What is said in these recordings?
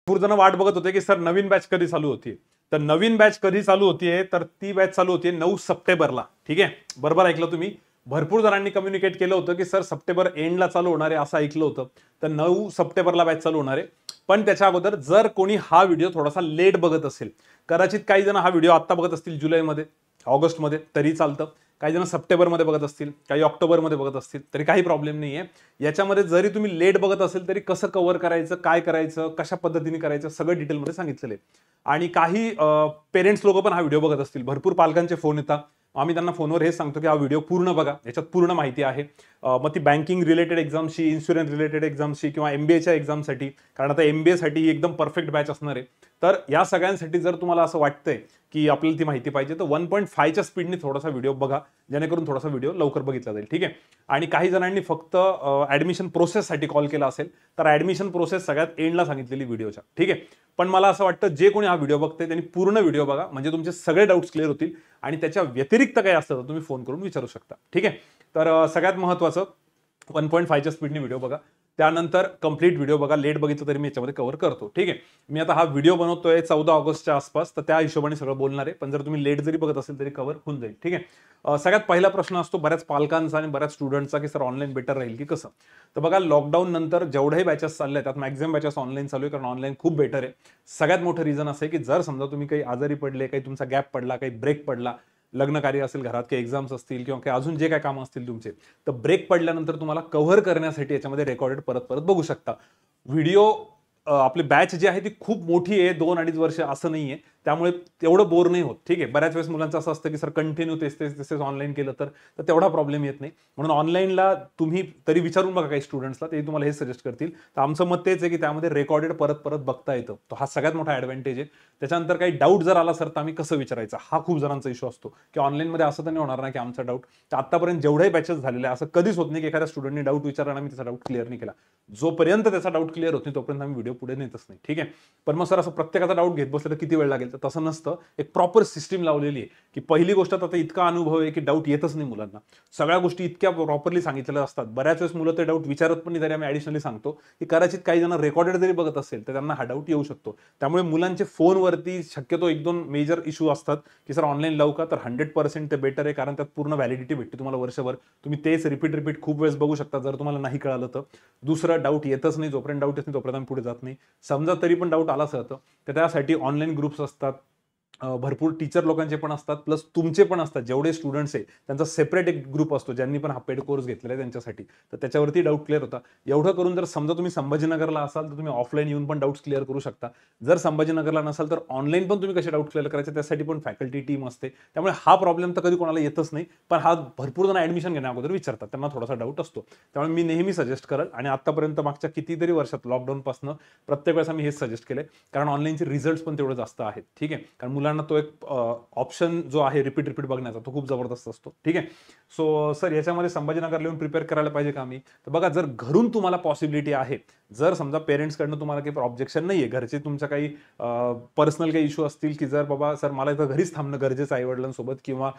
भरपूर जण वाट बघत होते की सर नवीन बॅच कधी चालू होती। तर नवीन बॅच कधी चालू होतीये तर ती बॅच चालू होतीये 9 सप्टेंबरला। ठीक आहे, बरोबर ऐकलं तुम्ही। भरपूर जणांनी कम्युनिकेट केलं होतं की सर सप्टेंबर एंडला चालू होणार आहे असं ऐकलं होतं। तर 9 सप्टेंबरला बॅच चालू होणार आहे। पण त्याच्या अगोदर जर कोणी हा व्हिडिओ थोडासा लेट बघत असेल, कदाचित काही जण हा व्हिडिओ आता बघत असतील जुलैमध्ये, ऑगस्टमध्ये तरी चालतं, काही जण सप्टेंबरमध्ये बघत असतील, काही ऑक्टोबरमध्ये बघत असतील तरी काही प्रॉब्लेम नाहीये। याच्यामध्ये जरी तुम्ही लेट बघत असेल तरी कसं कव्हर करायचं, काय करायचं, कशा पद्धतीने करायचं सगळं डिटेलमध्ये सांगितलेलं आहे। आणि काही पेरेंट्स लोक पण हा व्हिडिओ बघत असतील, भरपूर पालकांचे फोन येतात, आम्ही त्यांना फोनवर हेच सांगतो की हा व्हिडिओ पूर्ण बघा, याच्यात पूर्ण माहिती आहे। मग ती बँकिंग रिलेटेड एक्झामशी, इन्शुरन्स रिलेटेड एक्झामशी किंवा MBAच्या एक्झामसाठी, कारण आता MBA साठी ही एकदम परफेक्ट बॅच असणार आहे। तर या सगळ्यांसाठी जर तुम्हाला असं वाटतंय की आपल्याला ती माहिती पाहिजे तर 1.5च्या स्पीडने थोडासा व्हिडिओ बघा, जेणेकरून थोडासा व्हिडिओ लवकर बघितला जाईल। ठीक आहे। आणि काही जणांनी फक्त ऍडमिशन प्रोसेससाठी कॉल केला असेल तर ऍडमिशन प्रोसेस सगळ्यात एंडला सांगितलेली व्हिडिओच्या। ठीक आहे। पण मला असं वाटतं जे कोणी हा व्हिडिओ बघते त्यांनी पूर्ण व्हिडिओ बघा, म्हणजे तुमचे सगळे डाऊट्स क्लिअर होतील। आणि त्याच्या व्यतिरिक्त काही असतं तर तुम्ही फोन करून विचारू शकता। ठीक आहे। तर सगळ्यात महत्त्वाचं 1.5च्या स्पीडने व्हिडिओ बघा, त्यानंतर कंप्लीट व्हिडिओ बघा। लेट बघितलं तरी मी याच्यामध्ये कव्हर करतो। ठीक आहे। मी आता हा व्हिडिओ बनवतोय 14 ऑगस्टच्या आसपास, तर त्या हिशोबाने सगळं बोलणार आहे, पण जर तुम्ही लेट जरी बघत असेल तरी कव्हर होऊन जाईल। ठीक आहे। सगळ्यात पहिला प्रश्न असतो बऱ्याच पालकांचा आणि बऱ्याच स्टुडंटचा की सर ऑनलाईन बेटर राहील की कसं। तर बघा, लॉकडाऊन नंतर जेवढ्याही बॅचेस चालल्या त्यात मॅक्झिमम बॅचेस ऑनलाईन चालू आहे, कारण ऑनलाईन खूप बेटर आहे। सगळ्यात मोठं रिझन असं आहे की जर समजा तुम्ही काही आजारी पडले, काही तुमचा गॅप पडला, काही ब्रेक पडला, लग्न कार्य असेल घरात, काही एक्झाम्स असतील किंवा काही अजून जे काही कामं असतील तुमचे, तर ब्रेक पडल्यानंतर तुम्हाला कव्हर करण्यासाठी याच्यामध्ये रेकॉर्डेड परत परत बघू शकता व्हिडिओ। आपली बॅच जी आहे ती खूप मोठी आहे, 2-2.5 वर्ष असं नाहीये, त्यामुळे तेवढं बोर नाही होत। ठीक आहे। बऱ्याच वेळेस मुलांचं असं असतं की सर कंटिन्यू तेच तेच तेच ऑनलाईन केलं तर तेवढा प्रॉब्लेम येत नाही। म्हणून ऑनलाईनला तुम्ही तरी विचारून बघा काही स्टुडंट्सला, ते तुम्हाला हे सजेस्ट करतील। तर आमचं मत तेच आहे की त्यामध्ये रेकॉर्डेड परत परत बघता येतं, तो हा सगळ्यात मोठा ऍडव्हान्टेज आहे। त्याच्यानंतर काही डाऊट जर आला सर तर आम्ही कसं विचारायचं, हा खूप जणांचा इश्यू असतो की ऑनलाईनमध्ये असं तर नाही होणार ना की आमचा डाऊट। तर आतापर्यंत जेवढ्याही बॅचेस झालेले असं कधीच होत नाही की एखाद्या स्टुडंटने डाऊट विचारला आणि आम्ही त्याचा डाऊट क्लिअर नाही केला। जोपर्यंत त्याचा डाऊट क्लिअर होत नाही तोपर्यंत आम्ही व्हिडिओ पुढे नेतच नाही। ठीक आहे। पण मग सर असं प्रत्येकाचा डाऊट घेत बसलं तर किती वेळ लागेल, तर तसं नसतं। एक प्रॉपर सिस्टीम लावलेली आहे की पहिली गोष्ट, आता इतका अनुभव आहे की डाऊट येतच नाही मुलांना, सगळ्या गोष्टी इतक्या प्रॉपरली सांगितलेल्या असतात। बऱ्याच वेळेस मुलं ते डाऊट विचारत पण नाही, तरी आम्ही ऍडिशनली सांगतो की कदाचित काही जण रेकॉर्डेड जरी बघत असेल तर त्यांना हा डाऊट येऊ शकतो। त्यामुळे मुलांचे फोनवरती शक्यतो 1-2 मेजर इश्यू असतात की सर ऑनलाईन लावू का, तर 100% ते बेटर आहे, कारण त्यात पूर्ण व्हॅलिडिटी भेटते तुम्हाला वर्षभर। तुम्ही तेच रिपीट खूप वेळेस बघू शकता जर तुम्हाला नाही कळालं तर। दुसरं, डाऊट येतच नाही, जोपर्यंत डाऊट येत नाही तोपर्यंत आम्ही पुढे जात नाही। समजा तरी पण डाऊट आलाच तर त्यासाठी ऑनलाईन ग्रुप्स असतात, भरपूर टीचर लोकांचे पण असतात, प्लस तुमचे पण असतात। जेवढे स्टुडंट्स आहे त्यांचा सेपरेट एक ग्रुप असतो, ज्यांनी पण हा पेड कोर्स घेतलेला आहे त्यांच्यासाठी, तर त्याच्यावरती डाऊट क्लिअर होता। एवढं करून जर समजा तुम्ही संभाजीनगरला असाल तर तुम्ही ऑफलाईन येऊन पण डाऊट्स क्लिअर करू शकता। जर संभाजीनगरला नसाल तर ऑनलाईन पण तुम्ही कसे डाऊट क्लिअर करायचे त्यासाठी पण फॅकल्टी टीम असते। त्यामुळे हा प्रॉब्लेम तर कधी कोणाला येतच नाही, पण हा भरपूर जण ऍडमिशन घेण्या अगोदर विचारतात, त्यांना थोडासा डाऊट असतो। त्यामुळे मी नेहमी सजेस्ट करेल, आणि आतापर्यंत मागच्या कितीतरी वर्षात लॉकडाऊनपासून प्रत्येक वेळेस आम्ही हेच सजेस्ट केलंय, कारण ऑनलाईनचे रिझल्ट पण तेवढे जास्त आहेत। ठीक आहे। कारण मुलांना तो एक ऑप्शन जो आहे रिपीट बघण्याचा, तो खूप जबरदस्त असतो। ठीक आहे। सो सर याच्यामध्ये संभाजीनगरला येऊन प्रिपेअर करायला पाहिजे का आम्ही, तर बघा, जर घरून तुम्हाला पॉसिबिलिटी आहे, जर समजा पेरेंट्सकडनं तुम्हाला काही ऑब्जेक्शन नाहीये, घरचे तुमच्या काही पर्सनल काही इश्यू असतील की जर बाबा सर मला इथं घरीच थांबणं गरजेचं आहे आईवडिलांसोबत, किंवा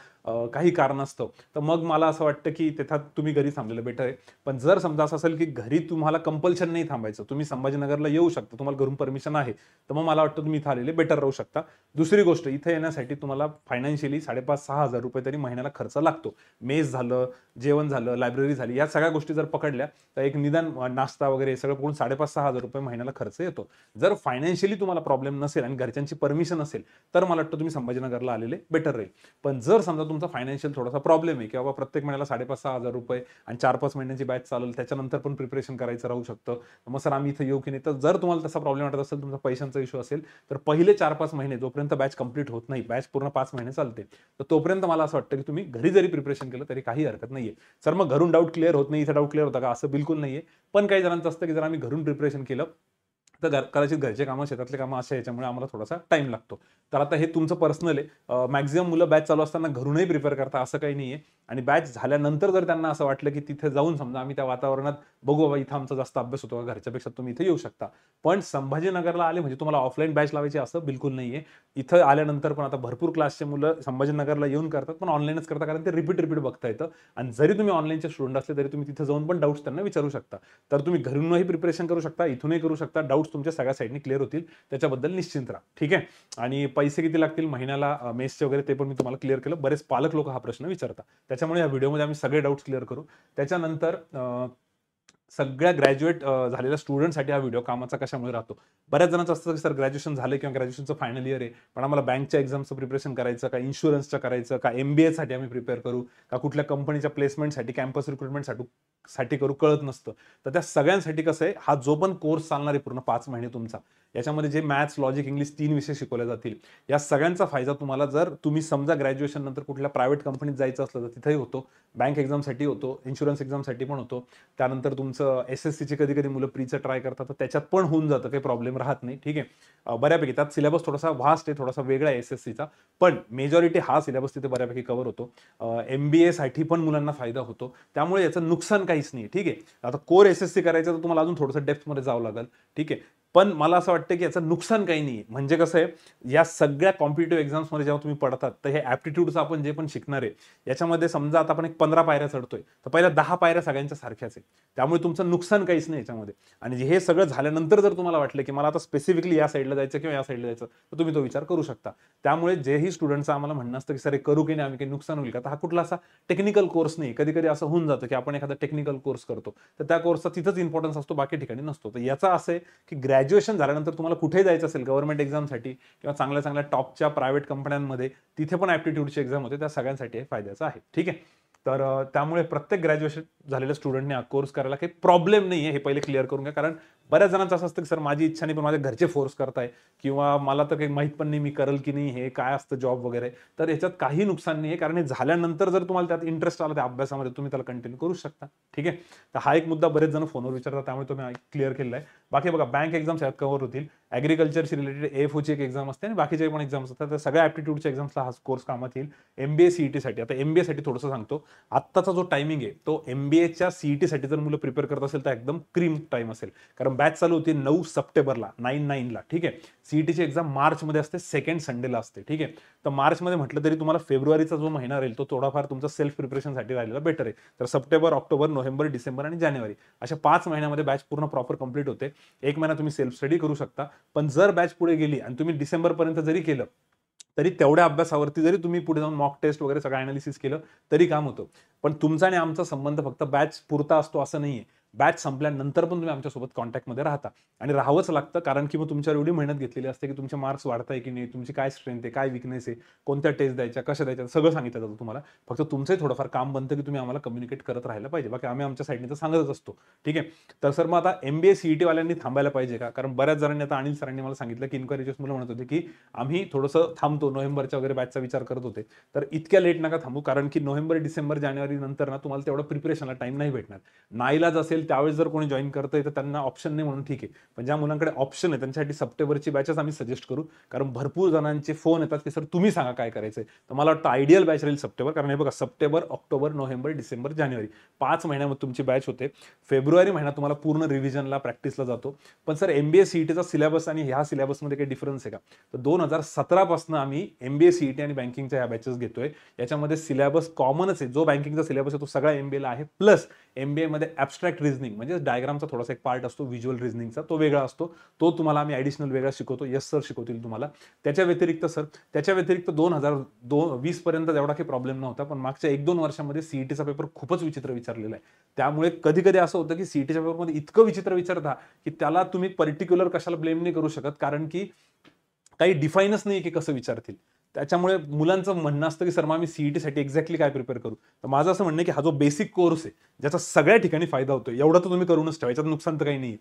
काही कारण असतं, तर मग मला असं वाटतं की त्याच्यात तुम्ही घरी थांबलेलं बेटर आहे। पण जर समजा असं असेल की घरी तुम्हाला कंपल्शन नाही थांबायचं, तुम्ही संभाजीनगरला येऊ शकता, तुम्हाला घरून परमिशन आहे, तर मग मला वाटतं तुम्ही इथं आलेले बेटर राहू शकता। दुसरी गोष्ट, इथे येण्यासाठी तुम्हाला फायनान्शियली 5,500-6,000 हजार रुपये तरी महिन्याला खर्च लागतो। मेस झालं, जेवण झालं, लायब्ररी झाली, या सगळ्या गोष्टी जर पकडल्या तर एक निदान नाश्ता वगैरे हे सगळं पकडून 5,500-6,000 हजार रुपये महिन्याला खर्च येतो। जर फायनान्शियली तुम्हाला प्रॉब्लेम नसेल आणि घरच्यांची परमिशन असेल तर मला वाटतं तुम्ही संभाजीनगरला आलेले बेटर राहील। पण जर समजा तुमचा फायनान्शियल थोडासा प्रॉब्लेम आहे की बाबा प्रत्येक महिन्याला 5,500-6,000 हजार रुपये आणि 4-5 महिन्यांची बॅच चालेल, त्याच्यानंतर पण प्रिपरेशन करायचं राहू शकतं, मग सर आम्ही इथं येऊ की नाही, तर जर तुम्हाला तसा प्रॉब्लेम वाटत असेल, तुमचा पैशांचा इश्यू असेल, तर पहिले 4-5 महिने जोपर्यंत बॅच कंप्लीट होत नाही, बॅच पूर्ण 5 महिने चालते, तर तोपर्यंत मला असं वाटतं की तुम्ही घरी जरी प्रिपरेशन केलं तरी काही हरकत नाहीये। सर मग घरून डाऊट क्लिअर होत नाही, इथं डाऊट क्लिअर होता का, असं बिलकुल नाहीये। पण काही जणांचं असतं की जर आम्ही घरून प्रिपरेशन केलं तर कदाचित घरचे कामं, शेतातले कामं अशा याच्यामुळे आम्हाला थोडासा टाइम लागतो। तर आता हे तुमचं पर्सनल आहे। मॅक्झिमम मुलं बॅच चालू असताना घरूनही प्रिपेअर करता, असं काही नाहीये। आणि बॅच झाल्यानंतर जर त्यांना असं वाटलं की तिथे जाऊन समजा आम्ही त्या वातावरणात बघू बाबा इथं आमचा जास्त अभ्यास होतो घरच्यापेक्षा, तुम्ही इथे येऊ शकता. पण संभाजीनगरला आले म्हणजे तुम्हाला ऑफलाईन बॅच लावायची असं बिलकुल नाहीये. इथं आल्यानंतर पण आता भरपूर क्लासचे मुलं संभाजीनगरला येऊन करतात, पण ऑनलाईनच करतात, कारण ते रिपीट बघता येतं. आणि जरी तुम्ही ऑनलाईनचे स्टुडंट असले तरी तुम्ही तिथे जाऊन पण डाऊट्स त्यांना विचारू शकता. तर तुम्ही घरूनही प्रिपरेशन करू शकता, इथूनही करू शकता. डाऊट्स तुमच्या सगळ्या साईडनी क्लिअर होतील, त्याच्याबद्दल निश्चिंत राहा. ठीक आहे. आणि पैसे किती लागतील महिन्याला मेसचे वगैरे ते पण मी तुम्हाला क्लिअर केलं. बरेच पालक लोक हा प्रश्न विचारतात, त्याच्यामुळे या व्हिडिओमध्ये आम्ही सगळे डाऊट्स क्लिअर करू. त्याच्यानंतर सगळ्या ग्रॅज्युएट झालेल्या स्टुडंटसाठी हा व्हिडिओ कामाचा कशामुळे राहतो. बऱ्याच जणांचं असतं की सर ग्रॅज्युएशन झालं किंवा ग्रॅज्युएशनचं फायनल इयर आहे, पण आम्हाला बँकच्या एक्झामचं प्रिपरेशन करायचं का, इन्शुरन्सचं करायचं का, MBA साठी आम्ही प्रिपेअर करू का, कुठल्या कंपनीच्या प्लेसमेंटसाठी कॅम्पस रिक्रुटमेंटसाठी करू, कळत नसतं. तर त्या सगळ्यांसाठी कसं आहे, हा जो पण कोर्स चालणार आहे पूर्ण 5 महिने तुमचा, याच्यामध्ये जे मॅथ्स, लॉजिक, इंग्लिश 3 विषय शिकवले जातील, या सगळ्यांचा फायदा तुम्हाला जर तुम्ही समजा ग्रॅज्युएशन नंतर कुठल्या प्रायव्हेट कंपनीत जायचं असलं तर तिथेही होतो, बँक एक्झामसाठी होतो, इन्शुरन्स एक्झामसाठी पण होतो. त्यानंतर तुमचं SSCची कधी कधी मुलं प्रीचं ट्राय करतात, तर त्याच्यात पण होऊन जातं, काही प्रॉब्लेम राहत नाही. ठीक आहे. बऱ्यापैकी त्यात सिलेबस थोडासा व्हास्ट आहे, थोडासा वेगळा आहे SSCचा, पण मेजॉरिटी हा सिलेबस तिथे बऱ्यापैकी कव्हर होतो. MBA साठी पण मुलांना फायदा होतो, त्यामुळे याचं नुकसान काहीच नाही. ठीक आहे. आता कोर SSC करायचं तर तुम्हाला अजून थोडंसं डेप्थमध्ये जावं लागेल. ठीक आहे. पण मला असं वाटतं की याचं नुकसान काही नाही. म्हणजे कसं आहे, या सगळ्या कॉम्पिटेटिव्ह एक्झाम्समध्ये जेव्हा तुम्ही पडतात, तर हे ॲप्टिट्यूडचं आपण जे पण शिकणार आहे, याच्यामध्ये समजा आता आपण एक 15 पायऱ्या चढतोय, तर पहिल्या 10 पायऱ्या सगळ्यांच्या सारख्याच आहे. त्यामुळे तुमचं नुकसान काहीच नाही याच्यामध्ये. आणि हे सगळं झाल्यानंतर जर तुम्हाला वाटलं की मला आता स्पेसिफिकली या साईडला जायचं किंवा या साईडला जायचं, तर तुम्ही तो विचार करू शकता. त्यामुळे जेही स्टुडंटचं आम्हाला म्हणणं असतं की सर हे करू की नाही आम्ही, काही नुकसान होईल का, तर हा कुठला असा टेक्निकल कोर्स नाही. कधी कधी असं होऊन जातं की आपण एखादा टेक्निकल कोर्स करतो, तर त्या कोर्सचा तिथंच इम्पॉर्टन्स असतो, बाकी ठिकाणी नसतो. तर याचा असं आहे की ग्रॅज्युएशन झाल्यानंतर तुम्हाला कुठे जायचं असेल, गव्हर्नमेंट एक्झामसाठी किंवा चांगल्या चांगल्या टॉपच्या प्रायव्हेट कंपन्यांमध्ये, तिथे पण ॲप्टिट्यूडची एक्झाम होते, त्या सगळ्यांसाठी हे फायद्याचं आहे. ठीक आहे. तर त्यामुळे प्रत्येक ग्रॅज्युएशन झालेल्या स्टुडंटने हा कोर्स करायला काही प्रॉब्लेम नाही आहे, हे पहिले क्लिअर करून घ्या. कारण बऱ्याच जणांचं असं असतं की सर माझी इच्छा नाही पण माझ्या घरचे फोर्स करताय, किंवा मला तर काही माहीत पण नाही मी करेल की नाही, हे काय असतं जॉब वगैरे. तर याच्यात काही नुकसान नाही आहे, कारण हे झाल्यानंतर जर तुम्हाला त्यात इंटरेस्ट आला त्या अभ्यासामध्ये, तुम्ही त्याला कंटिन्यू करू शकता. ठीक आहे. तर हा एक मुद्दा बरेच जण फोनवर विचारतात, त्यामुळे तुम्ही क्लिअर केलेला आहे. बाकी बघा, बँक एक्झाम्स यात कव्हर होतील, ॲग्रिकल्चरशी रिलेटेड AFOची एक एक्झाम असते आणि बाकीचे पण एक्झाम्स असतात. तर सगळ्या ॲप्टिट्यूडच्या एक्झाम्सला हा कोर्स कामात येईल. MBA CET साठी, आता MBA साठी थोडंसं सांगतो. आत्ताचा जो टायमिंग आहे तो MBAच्या CET साठी जर मुलं प्रिपेअर करत असेल तर एकदम क्रीम टाइम असेल, कारण बॅच चालू होती 9 सप्टेंबरला 9/9ला. ठीक आहे. CETची एक्झाम मार्चमध्ये असते, सेकंड संडेला असते. ठीक आहे. तर मार्चमध्ये म्हटलं तरी तुम्हाला फेब्रुवारीचा जो महिना राहील तो थोडाफार तुमचा सेल्फ प्रिपरेशनसाठी राहिलेला बेटर आहे. तर सप्टेंबर, ऑक्टोबर, नोव्हेंबर, डिसेंबर आणि जानेवारी अशा 5 महिन्यामध्ये बॅच पूर्ण प्रॉपर कंप्लीट होते. एक महिना तुम्ही सेल्फ स्टडी करू शकता. पण जर बॅच पुढे गेली आणि तुम्ही डिसेंबरपर्यंत जरी केलं, तरी तेवढ्या अभ्यासावरती जरी तुम्ही पुढे जाऊन मॉक टेस्ट वगैरे सगळं अनालिसिस केलं तरी काम होतं. पण तुमचा आणि आमचा संबंध फक्त बॅच पुरता असतो असं नाहीये. बॅच संपल्यानंतर पण तुम्ही आमच्यासोबत कॉन्टॅक्टमध्ये राहता आणि राहावंच लागतं, कारण की मग तुमच्यावर एवढी मेहनत घेतलेली असते की तुमचे मार्क्स वाढताय की नाही, तुमची काय स्ट्रेंथ आहे, काय विकनेस आहे, कोणत्या टेस्ट द्यायच्या, कशा द्यायच्या, सगळं सांगितलं जातं तुम्हाला. फक्त तुमचंही थोडंफार काम बनतं की तुम्ही आम्हाला कम्युनिकेट करत राहायला पाहिजे. बाकी आम्ही आमच्या साईडने तर सांगतच असतो. ठीक आहे. तर सर मग आता MBA CET वाल्यांनी थांबायला पाहिजे का? कारण बऱ्याच जणांनी, आता अनिल सरांनी मला सांगितलं की इन्क्वायरीज मुलं म्हणत होते की आम्ही थोडंसं थांबतो, नोव्हेंबरच्या वगैरे बॅचचा विचार करत होते. तर इतक्या लेट नका थांबू, कारण की नोव्हेंबर, डिसेंबर, जानेवारी नंतर ना तुम्हाला तेवढं प्रिपरेशनला टाइम नाही भेटणार. नाईलाज असेल त्यावेळेस जर कोणी जॉईन करतंय तर त्यांना ऑप्शन नाही म्हणून ठीक आहे, पण ज्या मुलांकडे ऑप्शन आहे त्यांच्यासाठी सप्टेंबरची बॅचेस आम्ही सजेस्ट करू. कारण भरपूर जणांचे फोन येतात की सर तुम्ही सांगा काय करायचंय. तर मला वाटतं आयडियल बॅच राहील सप्टेंबर, कारण हे बघा सप्टेंबर, ऑक्टोबर, नोव्हेंबर, डिसेंबर, जानेवारी 5 महिन्यामध्ये तुमची बॅच होते. फेब्रुवारी महिना तुम्हाला पूर्ण रिव्हिजनला, प्रॅक्टिसला जातो. पण सर MBA CETचा सिलेबस आणि ह्या सिलेबसमध्ये काही डिफरन्स आहे का? तर 2017 पासून आम्ही MBA CET आणि बँकिंगच्या ह्या बॅचेस घेतोय. याच्यामध्ये सिलेबस कॉमनच आहे, जो बँकिंगचा सिलेबस आहे तो सगळा MBAला आहे. प्लस MBA मध्ये ॲब्स्ट्रॅक्ट रिझनिंग म्हणजे डायग्रामचा थोडासा एक पार्ट असतो, व्हिज्युअल रिझनिंगचा, तो वेगळा असतो. तो तुम्हाला आम्ही ॲडिशनल वेगळा शिकवतो. यस सर शिकवतील तुम्हाला. त्याच्या व्यतिरिक्त 2020 पर्यंत एवढा काही प्रॉब्लेम नव्हता, पण मागच्या 1-2 वर्षामध्ये CETचा पेपर खूपच विचित्र विचारलेला आहे. त्यामुळे कधी कधी असं होतं की CETच्या पेपरमध्ये इतकं विचित्र विचारता की त्याला तुम्ही पर्टिक्युलर कशाला ब्लेम नाही करू शकत, कारण की काही डिफाईनच नाही की कसं विचारतील. त्याच्यामुळे मुलांचं म्हणणं असतं की सर मग आम्ही CET साठी एक्झॅक्टली काय प्रिपेअर करू. तर माझं असं म्हणणं आहे की हा जो बेसिक कोर्स आहे, ज्याचा सगळ्या ठिकाणी फायदा होतो, एवढा तर तुम्ही करूनच ठेवा, याच्यात नुकसान तर काही नाही.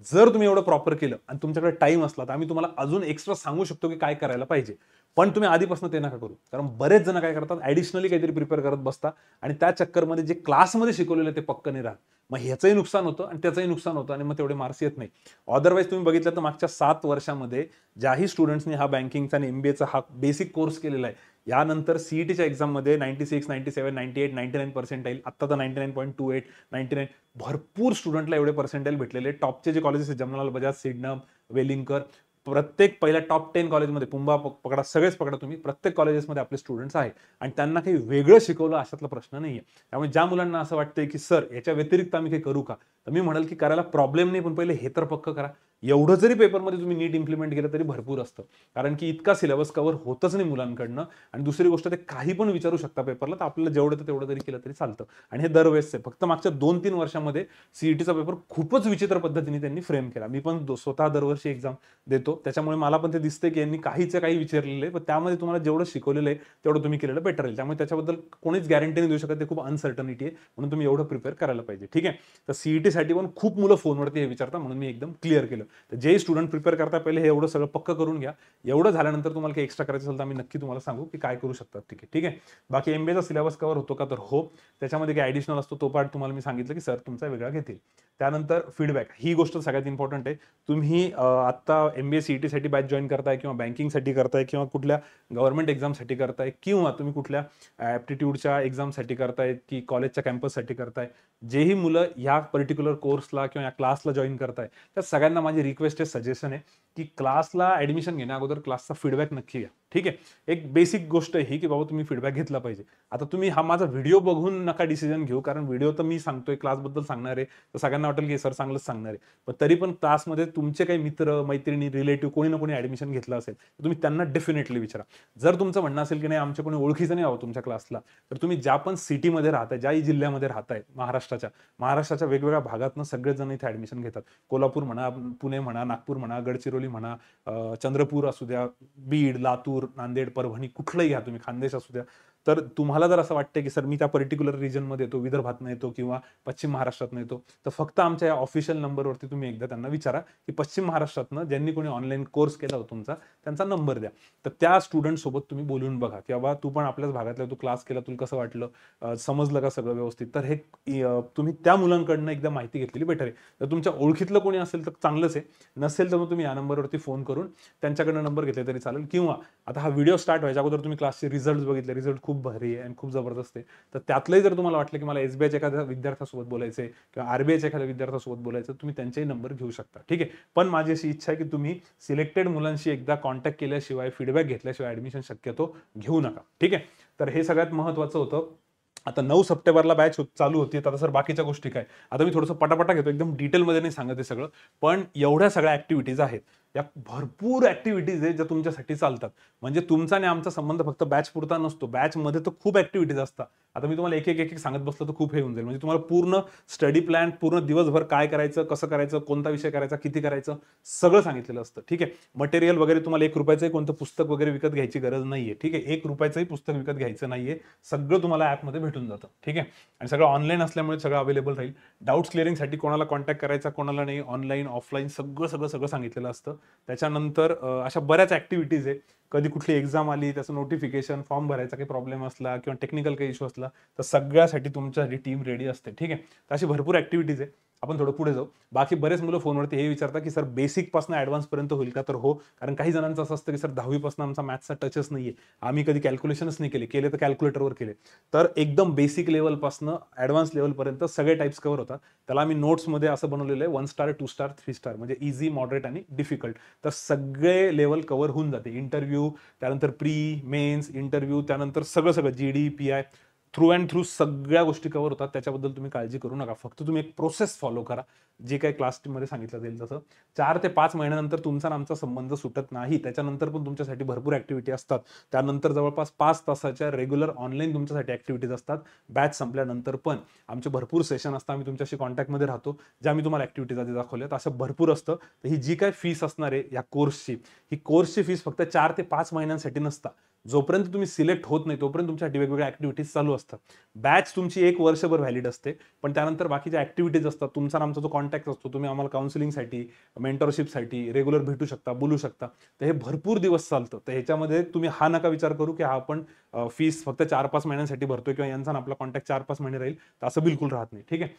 जर तुम्ही एवढं प्रॉपर केलं आणि तुमच्याकडे टाइम असला तर आम्ही तुम्हाला अजून एक्स्ट्रा सांगू शकतो की काय करायला पाहिजे. पण तुम्ही आधीपासून ते नका करू, कारण बरेच जण काय करतात, ऍडिशनली काहीतरी प्रिपेअर करत बसता आणि त्या चक्करमध्ये जे क्लासमध्ये शिकवलेलं ते पक्क नाही राहत. मग ह्याचंही नुकसान होतं आणि त्याचंही नुकसान होतं आणि मग तेवढे मार्क्स येत नाही. अदरवाईज तुम्ही बघितलं तर मागच्या 7 वर्षामध्ये ज्याही स्टुडंट्सनी हा बँकिंगचा आणि MBAचा हा बेसिक कोर्स केलेला आहे, यानंतर सीईटीच्या एक्झाममध्ये 96, 97, 98, 99 पर्सेंटाईल, आता तर 99.28, 99 भरपूर स्टुडंटला एवढे पर्सेंटाईल भेटलेले. टॉपचे जे कॉलेजेस आहेत, जमनालाल बजाज, सिडनम, वेलिंगकर, प्रत्येक पहिल्या टॉप 10 कॉलेजमध्ये पुंबा पकडा, सगळेच पकडा तुम्ही, प्रत्येक कॉलेजेसमध्ये आपले स्टुडंट्स आहेत आणि त्यांना काही वेगळं शिकवलं अशातला प्रश्न नाहीये. त्यामुळे ज्या मुलांना असं वाटतंय की सर याच्या व्यतिरिक्त आम्ही काही करू का, तर मी म्हणाल की करायला प्रॉब्लेम नाही, पण पहिले हे तर पक्क करा. एवढं जरी पेपरमध्ये तुम्ही नीट इम्प्लिमेंट केलं तरी भरपूर असतं, कारण की इतका सिलेबस कव्हर होतच नाही मुलांकडनं. आणि दुसरी गोष्ट, ते काही पण विचारू शकता पेपरला, तर आपल्याला जेवढं तर तेवढं जरी केलं तरी चालतं. आणि हे दरवेळेस आहे. फक्त मागच्या 2-3 वर्षामध्ये सीईटीचा पेपर खूपच विचित्र पद्धतीने त्यांनी फ्रेम केला. मी पण स्वतः दरवर्षी एक्झाम देतो, त्याच्यामुळे मला पण ते दिसतंय की यांनी काहीच काही विचारलेलं आहे, पण त्यामध्ये तुम्हाला जेवढं शिकवलेलं आहे तेवढं तुम्ही केलेलं बेटर आहे. त्यामुळे त्याच्याबद्दल कोणीच गॅरंटी नाही देऊ शकत, ते खूप अनसर्टनिटी आहे, म्हणून तुम्ही एवढं प्रिपेअर करायला पाहिजे. ठीक आहे. तर सीईटीसाठी पण खूप मुलं फोनवरती हे विचारतात, म्हणून मी एकदम क्लिअर केलं. तर जे स्टुडंट प्रिपेअर करता पहिले हे एवढं सगळं पक्क करून घ्या. एवढं झाल्यानंतर तुम्हाला काही एक्स्ट्रा करायचं असेल तर आम्ही नक्की तुम्हाला सांगू की काय करू शकतात. ठीक आहे. ठीक आहे. बाकी MBAचा सिलेबस कव्हर होतो का, तर हो. त्याच्यामध्ये काही ॲडिशनल असतो, तो पार्ट तुम्हाला मी सांगितलं की सर तुमचा वेगळा घेतील. त्यानंतर फीडबॅक, ही गोष्ट सगळ्यात इम्पॉर्टंट आहे. तुम्ही आत्ता MBA सीईटीसाठी बॅच जॉईन करताय किंवा बँकिंगसाठी करताय किंवा कुठल्या गव्हर्नमेंट एक्झामसाठी करताय किंवा तुम्ही कुठल्या ॲप्टिट्यूडच्या एक्झामसाठी करताय की कॉलेजच्या कॅम्पससाठी करताय, जेही मुलं ह्या पर्टिक्युलर कोर्सला किंवा या क्लासला जॉईन करताय, त्या सगळ्यांना माझी रिक्वेस्ट आहे, सजेशन आहे की क्लासला ॲडमिशन घेण्या अगोदर क्लासचा फीडबॅक नक्की घ्या. ठीक आहे. एक बेसिक गोष्ट ही की बाबा तुम्ही फीडबॅक घेतला पाहिजे. आता तुम्ही हा माझा व्हिडिओ बघून नका डिसिजन घेऊ, कारण व्हिडिओ तर मी सांगतोय, क्लासबद्दल सांगणार आहे, तर सगळ्यांना वाटेल की सर चांगलंच सांगणार आहे. पण तरी पण क्लासमध्ये तुमचे काही मित्र, मैत्रिणी, रिलेटिव्ह कोणी ना कोणी ॲडमिशन घेतलं असेल, तर तुम्ही त्यांना डेफिनेटली विचारा. जर तुमचं म्हणणं असेल की नाही आमच्या कोणी ओळखीचं नाही हवं तुमच्या क्लासला, तर तुम्ही ज्या पण सिटीमध्ये राहताय, ज्याही जिल्ह्यामध्ये राहताय महाराष्ट्राच्या वेगवेगळ्या भागातनं सगळेच जण इथे ॲडमिशन घेतात. कोल्हापूर म्हणा, पुणे म्हणा, नागपूर म्हणा, गडचिरोली म्हणा, चंद्रपूर असू द्या, बीड, लातूर, नांदेड, परभणी, कुठलंही घ्या तुम्ही, खानदेश असू द्या. तर तुम्हाला जर असं वाटतं की सर मी त्या पर्टिक्युलर रिजनमध्ये येतो, विदर्भातनं येतो किंवा पश्चिम महाराष्ट्रातनं येतो, तर फक्त आमच्या या ऑफिशियल नंबरवरती तुम्ही एकदा त्यांना विचारा की पश्चिम महाराष्ट्रातनं ज्यांनी कोणी ऑनलाईन कोर्स केला होता तुमचा, त्यांचा नंबर द्या. तर त्या स्टुडंट सोबत तुम्ही बोलून बघा की बाबा तू पण आपल्याच भागातला, तू क्लास केला, तुला कसं वाटलं, समजलं का सगळं व्यवस्थित. तर हे तुम्ही त्या मुलांकडनं एकदा माहिती घेतलेली बेटर आहे. तर तुमच्या ओळखीतलं कोणी असेल तर चांगलंच आहे, नसेल तर मग तुम्ही या नंबरवरती फोन करून त्यांच्याकडनं नंबर घेतले तरी चालेल. किंवा आता हा व्हिडिओ स्टार्ट व्हायच्या अगोदर तुम्ही क्लासचे रिझल्ट बघितले, रिझल्ट खूप भारी आहे आणि खूप जबरदस्त आहे. तर त्यातलंही जर तुम्हाला वाटलं की मला SBIच्या एखाद्या विद्यार्थ्यासोबत बोलायचं आहे किंवा RBIच्या एखाद्या विद्यार्थ्यासोबत बोलायचं, तुम्ही त्यांचेही नंबर घेऊ शकता. ठीक आहे. पण माझी अशी इच्छा आहे की तुम्ही सिलेक्टेड मुलांशी एकदा कॉन्टॅक्ट केल्याशिवाय, फीडबॅक घेतल्याशिवाय ॲडमिशन शक्यतो घेऊ नका. ठीक आहे. तर हे सगळ्यात महत्त्वाचं होतं. आता 9 सप्टेंबरला बॅच चालू होती. आता सर बाकीच्या गोष्टी काय, आता मी थोडंसं पटापटा घेतो, एकदम डिटेलमध्ये नाही सांगत आहे सगळं, पण एवढ्या सगळ्या ॲक्टिव्हिटीज आहेत, या भरपूर ॲक्टिव्हिटीज आहेत ज्या तुमच्यासाठी चालतात. म्हणजे तुमचा आणि आमचा संबंध फक्त बॅच पुरता नसतो, बॅचमध्ये तर खूप ॲक्टिव्हिटीज असतात. आता मी तुम्हाला एक सांगत बसलो तर खूप हे होऊन जाईल. म्हणजे तुम्हाला पूर्ण स्टडी प्लॅन, पूर्ण दिवसभर काय करायचं, कसं करायचं, कोणता विषय करायचा, किती करायचं, सगळं सांगितलेलं असतं. ठीक आहे. मटेरियल वगैरे तुम्हाला ₹1 कोणतं पुस्तक वगैरे विकत घ्यायची गरज नाहीये. ठीक आहे. ₹1 पुस्तक विकत घ्यायचं नाहीये, सगळं तुम्हाला ॲपमध्ये भेटून जातं. ठीक आहे. आणि सगळं ऑनलाईन असल्यामुळे सगळं अवेलेबल राहील. डाऊट्स क्लिअरिंगसाठी कोणाला कॉन्टॅक्ट करायचा, कोणाला नाही, ऑनलाईन, ऑफलाईन सगळं सांगितलेलं असतं. त्याच्यानंतर अशा बऱ्याच ॲक्टिव्हिटीज आहे. कधी कुठली एक्झाम आली, त्याचं नोटिफिकेशन, फॉर्म भरायचा काही प्रॉब्लेम असला किंवा टेक्निकल काही इश्यू असला, तर सगळ्यासाठी तुमच्यासाठी टीम रेडी असते. ठीक आहे. तर अशी भरपूर ॲक्टिव्हिटीज आहे. आपण थोडं पुढे जाऊ. बाकी बरेच मुलं फोनवरती हे विचारतात की सर बेसिकपासून ॲडव्हान्सपर्यंत होईल का? तर हो. कारण काही जणांचं असं असतं की सर 10वी आमचा मॅथ्सचा टचच नाहीये, आम्ही कधी कॅल्क्युलेशनच नाही केले तर कॅल्क्युलेटरवर केले. तर एकदम बेसिक लेव्हलपासनं ॲडव्हान्स लेव्हलपर्यंत सगळे टाइप्स कव्हर होतात. त्याला आम्ही नोट्समध्ये असं बनवलेलं आहे 1 स्टार, 2 स्टार, 3 स्टार, म्हणजे इझी, मॉडरेट आणि डिफिकल्ट. तर सगळे लेव्हल कव्हर होऊन जाते. इंटरव्ह्यू, त्यानंतर प्री, मेन्स, इंटरव्ह्यू, त्यानंतर सगळं GD, PI, through and through सगळ्या गोष्टी कव्हर होतात. त्याच्याबद्दल तुम्ही काळजी करू नका. फक्त तुम्ही एक प्रोसेस फॉलो करा, जे काही क्लास टीममध्ये सांगितलं जाईल तसं. 4 ते 5 महिन्यानंतर तुमचा आणि आमचा संबंध सुटत नाही. त्याच्यानंतर पण तुमच्यासाठी भरपूर ॲक्टिव्हिटी असतात. त्यानंतर जवळपास 5 तासाच्या रेग्युलर ऑनलाईन तुमच्यासाठी ॲक्टिव्हिटीज असतात. बॅच संपल्यानंतर पण आमचे भरपूर सेशन असतात. आम्ही तुमच्याशी कॉन्टॅक्टमध्ये राहतो. ज्या मी तुम्हाला ॲक्टिव्हिटीज आधी दाखवल्यात, असं भरपूर असतं. तर ही जी काही फीस असणार आहे या कोर्सची, ही कोर्सची फीस फक्त 4 ते 5 महिन्यांसाठी नसता. जोपर्यंत तुम्ही सिलेक्ट होत नाही तोपर्यंत तुमच्यासाठी वेगवेगळ्या ॲक्टिव्हिटीज चालू असतात. बॅच तुमची 1 वर्षभर व्हॅलिड असते, पण त्यानंतर बाकीच्या ॲक्टिव्हिटीज असतात. तुमचा आमचा जो कॉन्टॅक्ट असतो, तुम्ही आम्हाला काउन्सिलिंगसाठी, मेंटरशिपसाठी रेग्युलर भेटू शकता, बोलू शकता. तर हे भरपूर दिवस चालतं. तर ह्याच्यामध्ये तुम्ही हा नका विचार करू की हा आपण फीस फक्त 4-5 महिन्यांसाठी भरतोय किंवा यांचा आपला कॉन्टॅक्ट 4-5 महिने राहील, तर असं बिलकुल राहत नाही. ठीक आहे.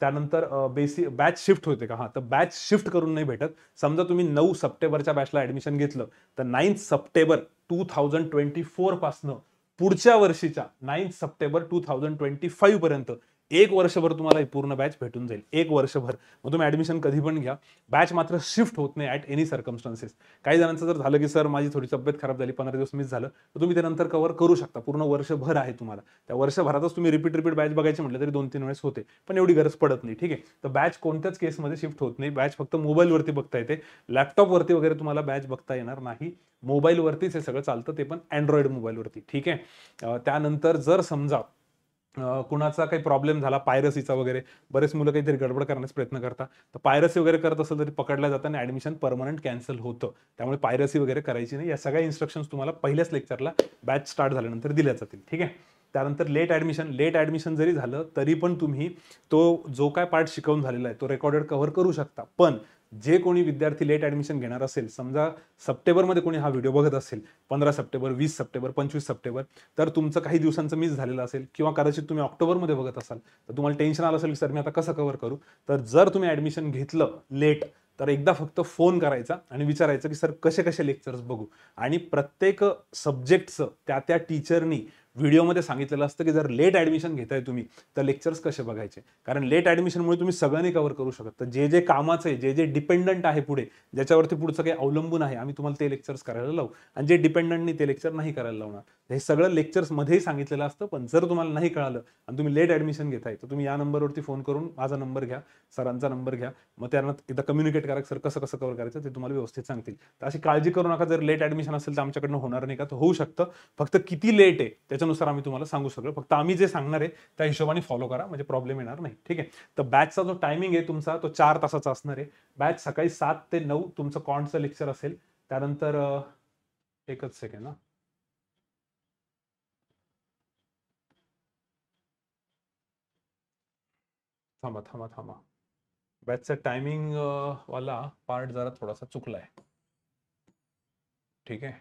त्यानंतर बेसिक बॅच शिफ्ट होते का, तर बॅच शिफ्ट करून नाही भेटत. समजा तुम्ही 9 सप्टेंबरच्या बॅचला ऍडमिशन घेतलं तर 9 सप्टेंबर 2024 पासनं पुढच्या वर्षीच्या 9 सप्टेंबर 2025 पर्यंत 1 वर्षभर तुम्हाला ही पूर्ण बॅच भेटून जाईल. 1 वर्षभर. मग तुम्ही ऍडमिशन कधी पण घ्या. बॅच मात्र शिफ्ट होत नाही ऍट एनी सर्कमस्टान्सेस. काही जणांचं जर झालं की सर माझी थोडी तब्येत खराब झाली, 15 दिवस मिस झालं, तर तुम्ही ते नंतर कव्हर करू शकता. पूर्ण वर्षभर आहे तुम्हाला. त्या वर्षभरातच तुम्ही रिपीट बॅच बघायची म्हटलं तरी 2-3 वेळेस होते, पण एवढी गरज पडत नाही. ठीक आहे. तर बॅच कोणत्याच केसमध्ये शिफ्ट होत नाही. बॅच फक्त मोबाईलवरती बघता येते. लॅपटॉपवरती वगैरे तुम्हाला बॅच बघता येणार नाही. मोबाईलवरतीच हे सगळं चालतं, ते पण अँड्रॉइड मोबाईलवरती. ठीक आहे. त्यानंतर जर समजा कुणाचा काही प्रॉब्लेम झाला पायरसीचा वगैरे, बरेच मुलं काहीतरी गडबड करण्याचा प्रयत्न करतात, तर पायरसी वगैरे करत असेल तरी पकडल्या जातं आणि ऍडमिशन परमनंट कॅन्सल होतं. त्यामुळे पायरसी वगैरे करायची नाही. या सगळ्या इन्स्ट्रक्शन्स तुम्हाला पहिल्याच लेक्चरला बॅच स्टार्ट झाल्यानंतर दिल्या जातील. ठीक आहे. त्यानंतर लेट ऍडमिशन जरी झालं तरी पण तुम्ही तो जो काय पार्ट शिकवून झालेला आहे तो रेकॉर्डेड कव्हर करू शकता. पण जे कोणी विद्यार्थी लेट ऍडमिशन घेणार असेल, समजा सप्टेंबरमध्ये कोणी हा व्हिडिओ बघत असेल, 15 सप्टेंबर, 20 सप्टेंबर, 25 सप्टेंबर, तर तुमचं काही दिवसांचं मिस झालेलं असेल किंवा कदाचित तुम्ही ऑक्टोबरमध्ये बघत असाल, तर तुम्हाला टेन्शन आलं असेल की सर मी आता कसं कव्हर करू. तर जर तुम्ही ऍडमिशन घेतलं लेट तर एकदा फक्त फोन करायचा आणि विचारायचं की सर कसे कसे लेक्चर्स बघू. आणि प्रत्येक सब्जेक्टचं त्या टीचरनी व्हिडिओमध्ये सांगितलेलं असतं की जर लेट ऍडमिशन घेताय तुम्ही तर लेक्चर्स कसे बघायचे. कारण लेट ऍडमिशनमुळे तुम्ही सगळं नाही कव्हर करू शकत. तर जे कामाचं आहे, जे डिपेंडंट आहे पुढे, ज्याच्यावरती पुढचं काही अवलंबून आहे, आम्ही तुम्हाला ते लेक्चर्स करायला लावू. आणि जे डिपेंडंट नाही ते लेक्चर नाही करायला लावणार. हे सगळं लेक्चर्स मध्येही सांगितलेलं असतं. पण जर तुम्हाला नाही कळालं आणि तुम्ही लेट ऍडमिशन घेताय तर तुम्ही या नंबरवरती फोन करून माझा नंबर घ्या, सरांचा नंबर घ्या, मग त्यांना एकदा कम्युनिकेट करा सर कसं कसं कव्हर करायचं ते तुम्हाला व्यवस्थित सांगतील. तर अशी काळजी करू नका. जर लेट ऍडमिशन असेल तर आमच्याकडनं होणार नाही का, तर होऊ शकतं. फक्त किती लेट आहे त्याच्यानुसार आम्ही तुम्हाला सांगू सगळं. फक्त आम्ही जे सांगणार आहे त्या हिशोबाने फॉलो करा, म्हणजे प्रॉब्लेम येणार नाही. ठीक आहे. तर बॅचचा जो टायमिंग आहे तुमचा तो 4 तासाचा असणार आहे. बॅच सकाळी 7 ते 9 तुमचं कॉन्टचं लेक्चर असेल. त्यानंतर एकच सेकंड ना, थांबा. बॅचचा टायमिंग वाला पार्ट जरा थोडासा चुकलाय. ठीक आहे.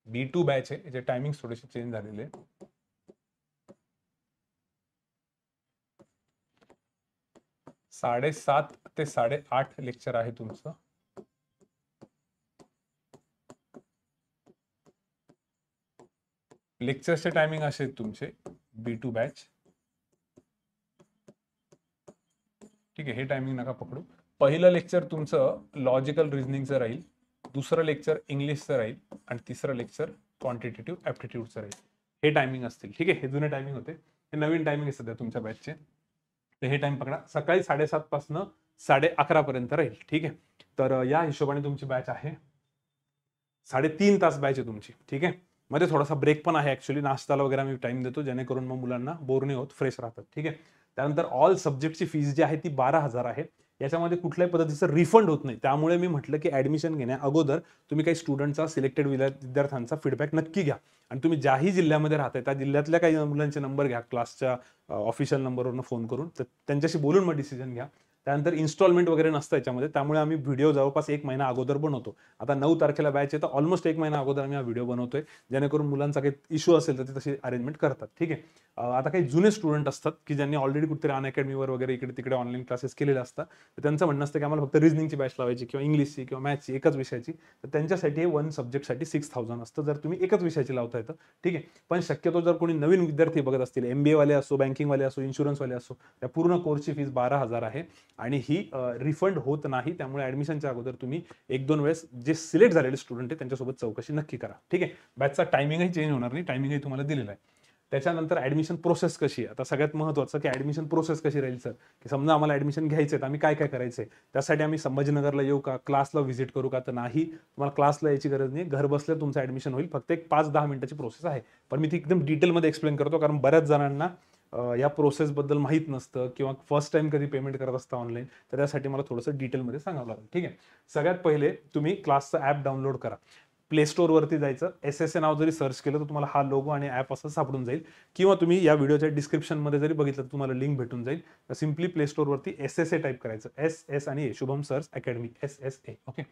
B2 बॅच आहे, याचे टायमिंग थोडेसे चेंज झालेले. 7:30 ते 8:30 लेक्चर आहे तुमचं. लेक्चरचे टायमिंग असे आहेत तुमचे B2 बॅच. ठीक आहे. हे टायमिंग नका पकडू. पहिलं लेक्चर तुमचं लॉजिकल रिझनिंगचं राहील, दुसरं लेक्चर इंग्लिशचं राहील आणि तिसरं लेक्चर क्वांटिटेटिव्ह ऍप्टिट्यूडचं राहील. हे टायमिंग असतील. ठीक आहे. हे जुने टायमिंग होते, हे नवीन टायमिंग आहे सध्या तुमच्या बॅचचे. तर हे टाइम पकडा. सकाळी 7:30 पासून 11:30 पर्यंत राहील. ठीक आहे. तर या हिशोबाने तुमची बॅच आहे. 3.5 तास बॅच आहे तुमची. ठीक आहे. मध्ये थोडासा ब्रेक पण आहे ऍक्च्युली, नाश्ताला वगैरे आम्ही टाइम देतो जेणेकरून मग मुलांना बोर नाही होत, फ्रेश राहतात. ठीक आहे. त्यानंतर ऑल सब्जेक्टची फीस जी आहे ती 12,000 आहे. याच्यामध्ये कुठल्याही पद्धतीचं रिफंड होत नाही. त्यामुळे मी म्हटलं की ऍडमिशन घेण्या अगोदर तुम्ही काही स्टुडंटचा, सिलेक्टेड विद्यार्थ्यांचा फीडबॅक नक्की घ्या. आणि तुम्ही ज्याही जिल्ह्यामध्ये राहताय त्या जिल्ह्यातल्या काही मुलांचे नंबर घ्या क्लासच्या ऑफिशियल नंबरवरून फोन करून, तर त्यांच्याशी बोलून मग डिसिजन घ्या. त्यानंतर इन्स्टॉलमेंट वगैरे नसतं याच्यामध्ये, त्यामुळे आम्ही व्हिडिओ जवळपास 1 महिना अगोदर बनवतो. आता 9 तारखेला बॅच आहे तर ऑलमोस्ट 1 महिना अगोदर आम्ही हा व्हिडिओ बनवतोय, जेणेकरून मुलांचा काही इश्यू असेल तर ते तशी अरेंजमेंट करतात. ठीक आहे. आता काही जुने स्टुडंट असतात की ज्यांनी ऑलरेडी कुठेतरी अनअकॅडमीवर वगैरे इकडे तिकडे ऑनलाईन क्लासेस केलेले असतात, तर त्यांचं म्हणणं असतं की आम्हाला फक्त रिझनिंगची बॅच लावायची किंवा इंग्लिशची किंवा मॅथ्सची एकाच विषयाची, तर त्यांच्यासाठी हे 1 सब्जेक्टसाठी 6,000 असतं जर तुम्ही एकच विषयाची लावता येतं. ठीक आहे. पण शक्यतो जर कोणी नवीन विद्यार्थी बघत असतील, MBA वाले असो, बँकिंगवाले असो, इन्शुरन्सवाले असो, त्या पूर्ण कोर्सची फीस 12,000 आहे आणि ही रिफंड होत नाही. त्यामुळे ऍडमिशनच्या अगोदर तुम्ही 1-2 वेळेस जे सिलेक्ट झालेले स्टुडंट आहे त्यांच्यासोबत चौकशी नक्की करा. ठीक आहे. बॅचचा टायमिंगही चेंज होणार नाही, टायमिंगही तुम्हाला दिलेला आहे. त्याच्यानंतर ऍडमिशन प्रोसेस कशी आहे. आता सगळ्यात महत्त्वाचं की ऍडमिशन प्रोसेस कशी राहील सर, की समजा आम्हाला ऍडमिशन घ्यायचं आहे तर आम्ही काय काय करायचंय. त्यासाठी आम्ही संभाजीनगरला येऊ का, क्लासला व्हिजिट करू का, तर नाही, तुम्हाला क्लासला यायची गरज नाही. घर बसल्या तुमचं ऍडमिशन होईल. फक्त एक 5-10 मिनिटाची प्रोसेस आहे, पण मी ती एकदम डिटेलमध्ये एक्सप्लेन करतो कारण बऱ्याच जणांना या प्रोसेसबद्दल माहीत नसतं किंवा फर्स्ट टाइम कधी पेमेंट करत असतं ऑनलाईन, तर त्यासाठी मला थोडंसं डिटेलमध्ये सांगावं लागेल. ठीक आहे. सगळ्यात पहिले तुम्ही क्लासचं ॲप डाउनलोड करा. प्ले स्टोअरवरती जायचं, SSA नाव जरी सर्च केलं तर तुम्हाला हा लोगो आणि ॲप असं सापडून जाईल, किंवा तुम्ही या व्हिडिओच्या डिस्क्रिप्शनमध्ये जरी बघितलं तर तुम्हाला लिंक भेटून जाईल. तर सिम्पली प्ले स्टोअरवरती SSA टाईप करायचं, SS आणि A, Shubham search academy, SSA. Okay.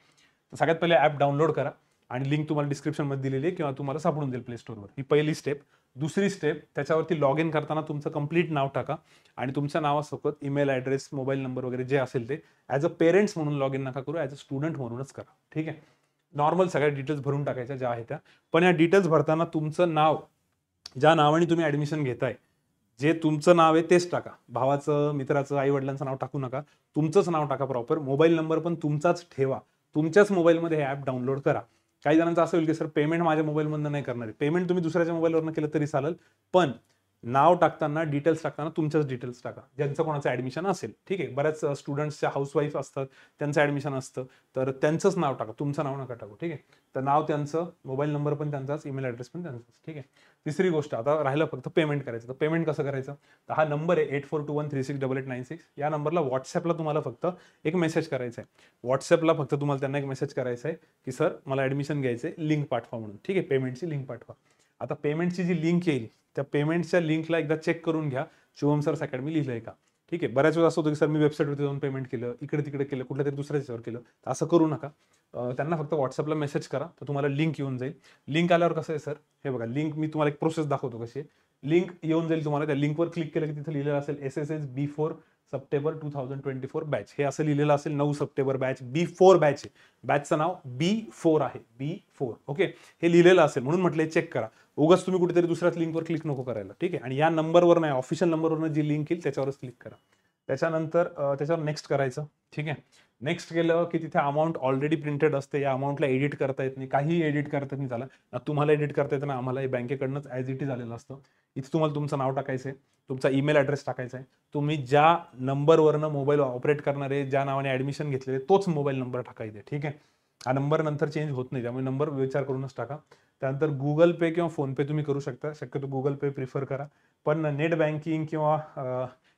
सगळ्यात पहिले ॲप डाउनलोड करा. आणि लिंक तुम्हाला डिस्क्रिप्शनमध्ये दिलेली आहे किंवा तुम्हाला सापडून जाईल प्ले स्टोरवर. ही पहिली स्टेप. दुसरी स्टेप, त्याच्यावरती लॉग इन करताना तुमचं कंप्लीट नाव टाका आणि तुमच्या नावासोबत ईमेल ॲड्रेस, मोबाईल नंबर वगैरे जे असेल ते ॲज अ पेरेंट्स म्हणून लॉग इन नका करू, ॲज अ स्टुडंट म्हणूनच करा. ठीक आहे. नॉर्मल सगळ्या डिटेल्स भरून टाकायच्या ज्या आहेत त्या. पण या डिटेल्स भरताना तुमचं नाव, ज्या नावाने तुम्ही ॲडमिशन घेताय, जे तुमचं नाव आहे तेच टाका. भावाचं, मित्राचं, आई वडिलांचं नाव टाकू नका. तुमचंच नाव टाका प्रॉपर. मोबाईल नंबर पण तुमचाच ठेवा. तुमच्याच मोबाईलमध्ये हे ॲप डाउनलोड करा. काही जणांचं असं होईल की सर पेमेंट माझ्या मोबाईलमधनं नाही करणार आहे. पेमेंट तुम्ही दुसऱ्याच्या मोबाईलवरनं केलं तरी चालेल, पण नाव टाकताना, डिटेल्स टाकताना तुमच्याच डिटेल्स टाका, ज्यांचं कोणाचं ॲडमिशन असेल. ठीक आहे. बऱ्याच स्टुडंट्सच्या हाऊसवाईफ असतात, त्यांचं ॲडमिशन असतं, तर त्यांचंच नाव टाका, तुमचं नाव नका टाकू. ठीक आहे. तर नाव त्यांचं, मोबाईल नंबर पण त्यांचाच, ईमेल ॲड्रेस पण त्यांचाच. ठीक आहे. तिसरी गोष्ट, आता राहिलं फक्त पेमेंट करायचं. तर पेमेंट कसं करायचं? तर हा नंबर आहे 8421368896. या नंबरला व्हॉट्सअपला तुम्हाला फक्त एक मेसेज करायचा आहे. व्हॉट्सअपला फक्त तुम्हाला त्यांना एक मेसेज करायचा आहे की सर मला ॲडमिशन घ्यायचं आहे, लिंक पाठवा म्हणून. ठीक आहे. पेमेंटची लिंक पाठवा. आता पेमेंटची जी लिंक येईल त्या पेमेंटच्या लिंकला एकदा चेक करून घ्या शुभम सर्स अकॅडमी लिहिलंय का. ठीक आहे. बऱ्याच वेळा असं होतं की सर मी वेबसाईटवरती जाऊन पेमेंट केलं, इकडे तिकडे केलं, कुठल्या तरी दुसऱ्या याच्यावर केलं. तर असं करू नका. त्यांना फक्त व्हॉट्सअपला मेसेज करा, तर तुम्हाला लिंक येऊन जाईल. लिंक आल्यावर कसं आहे सर, हे बघा लिंक मी तुम्हाला एक प्रोसेस दाखवतो कशी आहे. लिंक येऊन जाईल तुम्हाला. त्या लिंकवर क्लिक केलं की तिथं लिहिलेलं असेल SSS B4 सप्टेंबर 2024 बॅच. हे असं लिहिलेलं असेल 9 सप्टेंबर बॅच. B4 बॅच आहे. बॅचचं नाव B4 आहे. B4. ओके. हे लिहिलेलं असेल म्हणून म्हटलं चेक करा. उगाच तुम्ही कुठेतरी दुसऱ्याच लिंकवर क्लिक नको करायला. ठीक आहे. आणि या नंबरवर नाही, ऑफिशियल नंबरवरनं जी लिंक येईल त्याच्यावरच क्लिक करा. त्याच्यानंतर त्याच्यावर नेक्स्ट करायचं. ठीक आहे. नेक्स्ट केलं की तिथे अमाऊंट ऑलरेडी प्रिंटेड असते. या अमाऊंटला एडिट करता येत नाही, काही एडिट करता येत नाही. झालं ना, तुम्हाला एडिट करता येतं ना, आम्हाला बँकेकडनंच ॲज इट इज आलेलं असतं. इथे तुम्हाला तुमचं नाव टाकायचं आहे, तुमचा ईमेल ॲड्रेस टाकायचा आहे. तुम्ही ज्या नंबरवरनं मोबाईल ऑपरेट करणार आहे, ज्या नावाने ॲडमिशन घेतलेले तोच मोबाईल नंबर टाकायचा. ठीक आहे. हा नंबर नंतर चेंज होत नाही, त्यामुळे नंबर विचार करूनच टाका. त्यानंतर गुगल पे किंवा फोनपे तुम्ही करू शकता. शक्यतो गुगल पे प्रिफर करा. पण नेट बँकिंग किंवा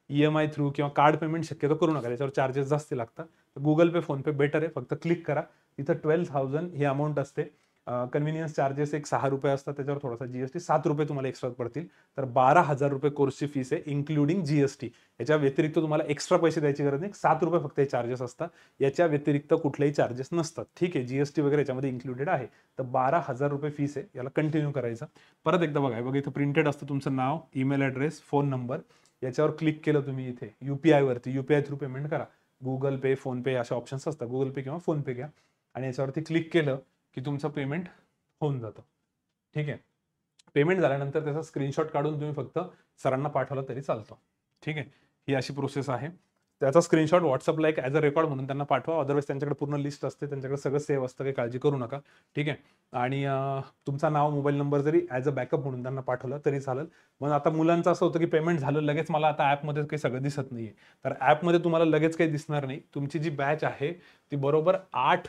EMI थ्रू किंवा कार्ड पेमेंट शक्यतो करू नका, त्याच्यावर चार्जेस जास्त लागतात. गुगल पे, फोनपे बेटर आहे. फक्त क्लिक करा. तिथं 12,000 ही अमाऊंट असते. कन्व्हिनियन्स चार्जेस एक 6 रुपये असतात, त्याच्यावर थोडासा GST 7 रुपये तुम्हाला एक्स्ट्रा पडतील. तर 12,000 रुपये कोर्सची फीस आहे, इन्क्लुडिंग GST. याच्या व्यतिरिक्त तुम्हाला एक्स्ट्रा पैसे द्यायची गरज नाही. 7 रुपये फक्त हे चार्जेस असतात. याच्या व्यतिरिक्त कुठलेही चार्जेस नसतात. ठीक आहे. GST वगैरे याच्यामध्ये इन्क्लुडेड आहे. तर 12,000 रुपये फीस आहे. याला कंटिन्यू करायचं. परत एकदा बघा इथं प्रिंटेड असतं तुमचं नाव, ईमेल ॲड्रेस, फोन नंबर. याच्यावर क्लिक केलं तुम्ही इथे UPI वरती, UPI थ्रू पेमेंट करा. गुगल पे, फोनपे अशा ऑप्शन्स असतात. गुगल पे किंवा फोनपे घ्या आणि याच्यावरती क्लिक केलं की तुमचं पेमेंट होऊन जातं. ठीक आहे. पेमेंट झाल्यानंतर त्याचा स्क्रीनशॉट काढून तुम्ही फक्त सरांना पाठवला तरी चालतो. ठीक आहे. ही अशी प्रोसेस आहे. त्याचा स्क्रीनशॉट व्हॉट्सअपला एक ॲज अ रेकॉर्ड म्हणून त्यांना पाठवा. अदरवाईज त्यांच्याकडे पूर्ण लिस्ट असते, त्यांच्याकडे सगळं सेव्ह असतं, काही काळजी करू नका. ठीक आहे. आणि तुमचा नाव, मोबाईल नंबर जरी ॲज अ बॅकअप म्हणून त्यांना पाठवलं तरी चालेल. मग आता मुलांचं असं होतं की पेमेंट झालं लगेच मला आता ॲपमध्ये काही सगळं दिसत नाहीये. तर ॲपमध्ये तुम्हाला लगेच काही दिसणार नाही. तुमची जी बॅच आहे ती बरोबर 8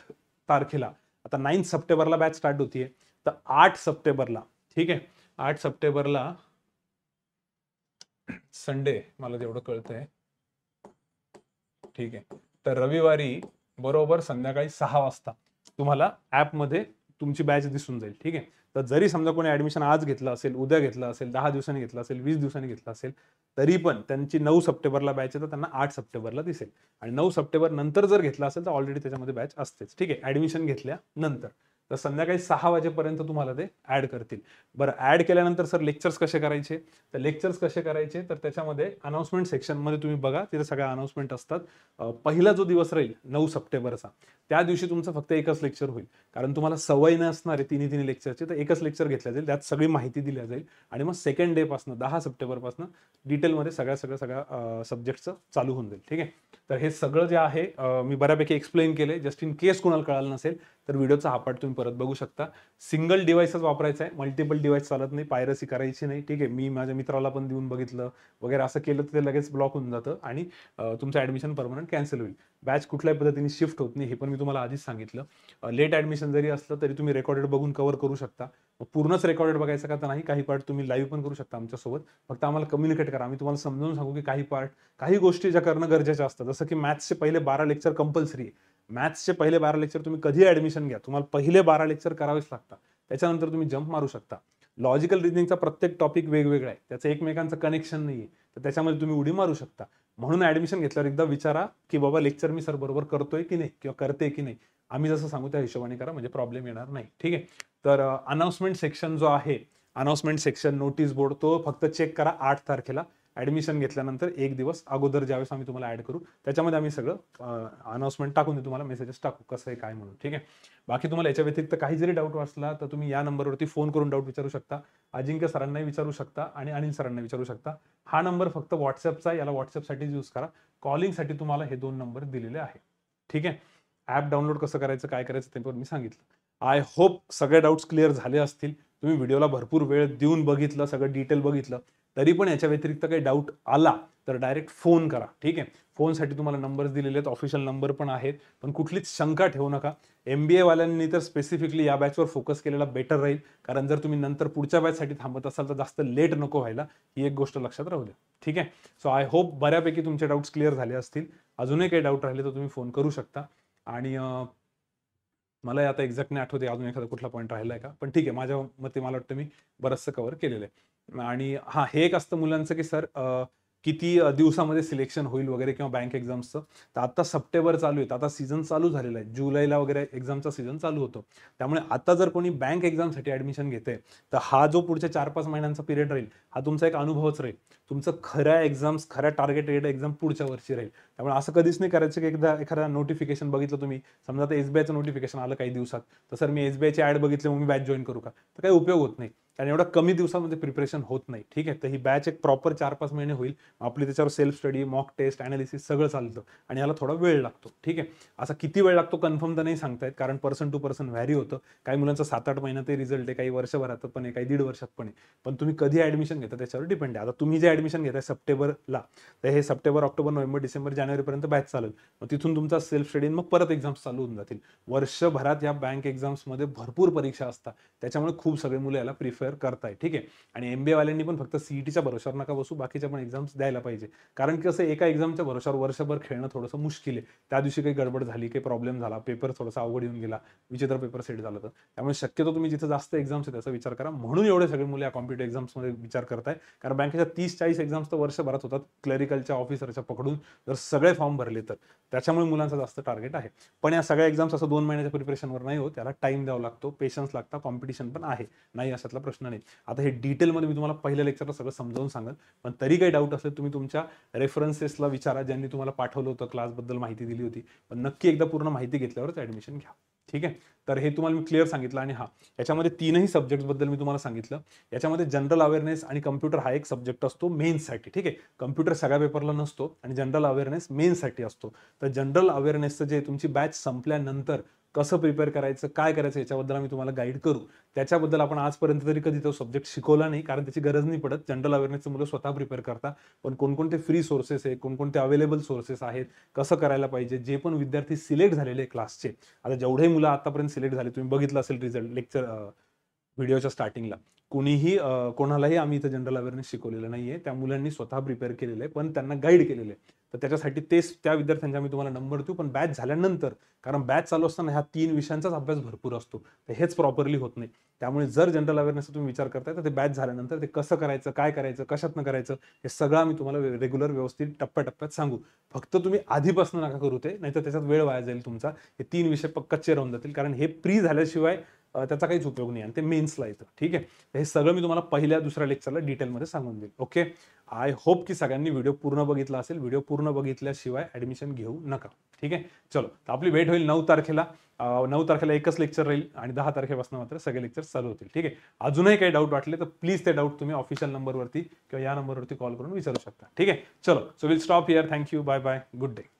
तारखेला, आता 9 सप्टेंबरला बॅच स्टार्ट होतीये, तर 8 सप्टेंबरला, ठीक आहे, 8 सप्टेंबरला संडे, मला जेवढं कळतंय, ठीक आहे, तर रविवारी बरोबर संध्याकाळी 6 वाजता तुम्हाला ॲपमध्ये तुमची बॅच दिसून जाईल. ठीक आहे. तर जरी समजा कोणी ॲडमिशन आज घेतलं असेल, उद्या घेतलं असेल, 10 दिवसांनी घेतलं असेल, 20 दिवसांनी घेतलं असेल, तरी पण त्यांची 9 सप्टेंबरला बॅच आहे, तर त्यांना 8 सप्टेंबरला दिसेल. आणि 9 सप्टेंबर नंतर जर घेतलं असेल तर ऑलरेडी त्याच्यामध्ये बॅच असतेच. ठीक आहे. ॲडमिशन घेतल्यानंतर तर संध्याकाळी 6 वाजेपर्यंत तुम्हाला ते ॲड करतील. बरं, ॲड केल्यानंतर सर लेक्चर्स कसे करायचे? तर लेक्चर्स कसे करायचे तर त्याच्यामध्ये अनाउन्समेंट सेक्शनमध्ये तुम्ही बघा, तिथे सगळ्या अनाउन्समेंट असतात. पहिला जो दिवस राहील 9 सप्टेंबरचा, त्या दिवशी तुमचं फक्त एकच लेक्चर होईल. कारण तुम्हाला सवय नसणार आहे तिन्ही लेक्चरची, तर एकच लेक्चर घेतलं जाईल, त्यात सगळी माहिती दिली जाईल. आणि मग सेकंड डे पासून 10 सप्टेंबरपासून डिटेलमध्ये सगळ्या सब्जेक्टचं चालू होऊन जाईल. ठीक आहे. तर हे सगळं जे आहे मी बऱ्यापैकी एक्सप्लेन केले. जस्ट इन केस कोणाला कळालं नसेल तर व्हिडिओचा हा पार्ट तुम्ही परत बघू शकता. सिंगल डिव्हाइसच वापरायचा आहे, मल्टिपल डिव्हाइस चालत नाही, पायरसी करायची नाही. ठीक आहे. मी माझ्या मित्राला पण देऊन बघितलं वगैरे, असं केलं तर ते लगेच ब्लॉक होऊन जातं आणि तुमचं ॲडमिशन परमनंट कॅन्सल होईल. बॅच कुठल्याही पद्धतीने शिफ्ट होत नाही, हे पण मी तुम्हाला आधीच सांगितलं. लेट ॲडमिशन जरी असलं तरी तुम्ही रेकॉर्डेड बघून कव्हर करू शकता. पूर्णच रेकॉर्डेड बघायचं का तर नाही, काही पार्ट तुम्ही लाईव्ह पण करू शकता आमच्यासोबत. फक्त आम्हाला कम्युनिकेट करा, आम्ही तुम्हाला समजावून सांगू की काही गोष्टी ज्या करणं गरजेच्या असतात. जसं की मॅथ्सचे पहिले 12 लेक्चर कंपल्सरी आहे. मॅथ्सचे पहिले 12 लेक्चर तुम्ही कधी ॲडमिशन घ्या, तुम्हाला पहिले 12 लेक्चर करावेच लागतात. त्याच्यानंतर तुम्ही जम्प मारू शकता. लॉजिकल रिजनिंगचा प्रत्येक टॉपिक वेगवेगळा आहे, त्याचं एकमेकांचं कनेक्शन नाही आहे, तर त्याच्यामध्ये तुम्ही उडी मारू शकता. म्हणून ॲडमिशन घेतल्यावर एकदा विचारा की बाबा लेक्चर मी सर बरोबर करतोय की नाही किंवा करते की नाही. आम्ही जसं सांगू त्या हिशोबाने करा, म्हणजे प्रॉब्लेम येणार नाही. ठीक आहे. तर अनाउन्समेंट सेक्शन जो आहे, अनाउन्समेंट सेक्शन नोटीस बोर्ड, तो फक्त चेक करा 8 तारखेला ऍडमिशन घेतल्यानंतर 1 दिवस अगोदर, ज्यावेळेस आम्ही तुम्हाला ऍड करू त्याच्यामध्ये आम्ही सगळं अनाउन्समेंट टाकून देऊ, तुम्हाला मेसेजेस टाकू कसं आहे काय म्हणून. ठीक आहे. बाकी तुम्हाला याच्या व्यतिरिक्त काही जरी डाऊट वाटला तर तुम्ही या नंबरवरती फोन करून डाऊट विचारू शकता. अजिंक्य सरांनाही विचारू शकता आणि अनिल सरांना विचारू शकता. हा नंबर फक्त व्हॉट्सअपचा, याला व्हॉट्सअपसाठीच यूज करा. कॉलिंगसाठी तुम्हाला हे 2 नंबर दिलेले आहे. ठीक आहे. ॲप डाउनलोड कसं करायचं, काय करायचं ते पण मी सांगितलं. आय होप सगळे डाऊट्स क्लिअर झाले असतील. तुम्ही व्हिडिओला भरपूर वेळ देऊन बघितलं, सगळं डिटेल बघितलं. तरी पण याच्या व्यतिरिक्त काही डाऊट आला तर डायरेक्ट फोन करा. ठीक आहे. फोनसाठी तुम्हाला नंबर्स दिलेले आहेत, ऑफिशियल नंबर पण आहेत. पण कुठलीच शंका ठेवू नका. MBA वाल्यांनी तर स्पेसिफिकली या बॅचवर फोकस केलेला बेटर राहील, कारण जर तुम्ही नंतर पुढच्या बॅचसाठी थांबत असाल तर जास्त लेट नको व्हायला, ही एक गोष्ट लक्षात राहू द्या. ठीक आहे. सो आय होप बऱ्यापैकी तुमचे डाऊट्स क्लिअर झाले असतील. अजूनही काही डाऊट राहिले तर तुम्ही फोन करू शकता. आणि मला आता एक्झॅक्ट नाही आठवते अजून एखादा कुठला पॉईंट राहिला आहे का, पण ठीक आहे, माझ्या मते मला वाटतं मी बरंचसं कव्हर केलेलं आहे. आणि हां, हे एक असतं मुलांचं की सर किती दिवसामध्ये सिलेक्शन होईल वगैरे किंवा बँक एक्झाम्सचं. तर आता सप्टेंबर चालू आहे, आता सीझन चालू झालेला आहे. जुलैला वगैरे एक्झामचा सीझन चालू होतो. त्यामुळे आता जर कोणी बँक एक्झामसाठी ॲडमिशन घेते तर हा जो पुढच्या 4-5 महिन्यांचा पिरियड राहील, हा तुमचा एक अनुभवच राहील. तुमचं खऱ्या एक्झाम्स, खऱ्या टार्गेटेड एक्झाम पुढच्या वर्षी राहील. त्यामुळे असं कधीच नाही करायचं की एकदा एखादा नोटिफिकेशन बघितलं तुम्ही, समजा आता SBIचं नोटिफिकेशन आलं काही दिवसात, तर सर मी SBIची ॲड बघितली मग मी बॅच जॉईन करू का, तर काही उपयोग होत नाही. कारण एवढा कमी दिवसामध्ये प्रिपरेशन होत नाही. ठीक आहे. तर ही बॅच एक प्रॉपर 4-5 महिने होईल. आपली त्याच्यावर self study, mock test, analysis सगळं चालतं आणि याला थोडा वेळ लागतो. ठीक आहे. असा किती वेळ लागतो कन्फर्म तर नाही सांगता येत, कारण पर्सन टू पर्सन व्हॅरी होतं. काही मुलांचा 7-8 महिन्यातही रिझल्ट आहे, काही वर्षभरात पण आहे, काही 1.5 वर्षात पण आहे. पण तुम्ही कधी ॲडमिशन घेता त्याच्यावर डिपेंड आहे. आता तुम्ही जे ॲडमिशन घेताय सप्टेंबरला, तर हे सप्टेंबर, ऑक्टोबर, नोव्हेंबर, डिसेंबर, जानेवारीपर्यंत बॅच चालेल. मग तिथून तुमचा सेल्फ स्टडी, मग परत एक्झाम्स चालू होऊन जातील. वर्षभरात या बँक एक्झाम्समध्ये भरपूर परीक्षा असतात. त्याच्यामुळे खूप सगळे मुलं याला प्रिफर करताय. ठीक आहे. आणि MBA वाल्यांनी पण फक्त CETच्या भरोशावर नका बसू, बाकीच्या पण एक्झाम्स द्यायला पाहिजे. कारण की कसं एका एक्झामच्या भरोशावर वर्षभर खेळणं थोडंसं मुश्किल आहे. त्या दिवशी काही गडबड झाली, काही प्रॉब्लेम झाला, पेपर थोडासा अवघड येऊन गेला, विचित्र पेपर सेट झालं तर. त्यामुळे शक्यतो तुम्ही जिथे जास्त एक्झाम्स आहेत त्याचा विचार करा. म्हणून एवढे सगळे मुलं या कॉम्पिटिटिव्ह एक्झाम्समध्ये विचार करताय. कारण बँकेच्या 30-40 एक्झाम्स तर वर्षभरात होतात, क्लरिकलच्या ऑफिसरच्या पकडून जर सगळे फॉर्म भरले तर. त्याच्यामुळे मुलांचं जास्त टार्गेट आहे. पण या सगळ्या एक्झाम्स असं 2 महिन्याच्या प्रिपरेशनवर नाही होत. त्याला टाइम द्यावा लागतो, पेशन्स लागता, कॉम्पिटिशन पण आहे, नाही अशातला प्रश्न नाही. आता हे डिटेलमध्ये मी तुम्हाला पहिल्या लेक्चरला सगळं समजावून सांगेल. पण तरी काही डाऊट असेल तुम्ही तुमच्या रेफरन्सेसला विचारा, ज्यांनी तुम्हाला पाठवलं होतं, क्लासबद्दल माहिती दिली होती. पण नक्की एकदा पूर्ण माहिती घेतल्यावरच ॲडमिशन घ्या. ठीक आहे. तर हे तुम्हाला मी क्लिअर सांगितलं. आणि याच्यामध्ये 3ही सब्जेक्ट्सबद्दल मी तुम्हाला सांगितलं. याच्यामध्ये जनरल अवेअरनेस आणि कम्प्युटर हा एक सब्जेक्ट असतो मेन्ससाठी. ठीक आहे. कम्प्युटर सगळ्या पेपरला नसतो आणि जनरल अवेअरनेस मेन्ससाठी असतो. तर जनरल अवेअरनेसचं जे तुमची बॅच संपल्यानंतर कसं प्रिपेअर करायचं, काय करायचं, याच्याबद्दल आम्ही तुम्हाला गाईड करू. त्याच्याबद्दल आपण आजपर्यंत तरी कधी तो सब्जेक्ट शिकवला नाही, कारण त्याची गरज नाही पडत. जनरल अवेअरनेसचं मुलं स्वतः प्रिपेअर करतात. पण कोणकोणते फ्री सोर्सेस आहे, कोणकोणते अवेलेबल सोर्सेस आहेत, कसं करायला पाहिजे, जे पण विद्यार्थी सिलेक्ट झालेले क्लासचे, आता जेवढेही मुलं आतापर्यंत सिलेक्ट झाले, तुम्ही बघितलं असेल रिझल्ट लेक्चर व्हिडिओच्या स्टार्टिंगला, कोणालाही आम्ही इथं जनरल अवेअरनेस शिकवलेलं नाहीये. त्या मुलांनी स्वतः प्रिपेअर केलेलं आहे, पण त्यांना गाईड केलेलं आहे. तर त्याच्यासाठी त्या विद्यार्थ्यांचा मी तुम्हाला नंबर देऊ, पण बॅच झाल्यानंतर, कारण बॅच चालू असताना ह्या 3 विषयांचाच अभ्यास भरपूर असतो, तर हेच प्रॉपरली होत नाही. त्यामुळे जर जनरल अवेअरनेसचा तुम्ही विचार करताय तर ते बॅच झाल्यानंतर ते कसं करायचं, काय करायचं, कशातनं करायचं, हे सगळं आम्ही तुम्हाला रेग्युलर व्यवस्थित टप्प्याटप्प्यात सांगू. फक्त तुम्ही आधीपासून नका करू ते, नाहीतर त्याच्यात वेळ वाया जाईल तुमचा. हे 3 विषय कच्चे राहून जातील, कारण हे प्री झाल्याशिवाय त्याचा काहीच उपयोग नाही आणि ते मेन्सला येतं. ठीक आहे. हे सगळं मी तुम्हाला पहिल्या दुसऱ्या लेक्चरला डिटेलमध्ये सांगून देईल. ओके. आय होप की सगळ्यांनी व्हिडिओ पूर्ण बघितला असेल. व्हिडिओ पूर्ण बघितल्याशिवाय ॲडमिशन घेऊ नका. ठीक आहे. चलो, तर आपली भेट होईल 9 तारखेला. 9 तारखेला एकच लेक्चर राहील आणि 10 तारखेपासून मात्र सगळे लेक्चर चालू होतील. ठीक आहे. अजूनही काही डाऊट वाटले तर प्लीज ते डाऊट तुम्ही ऑफिशियल नंबरवरती किंवा या नंबरवरती कॉल करून विचारू शकता. ठीक आहे. चलो, so will stop here. Thank you. Bye bye. Good day.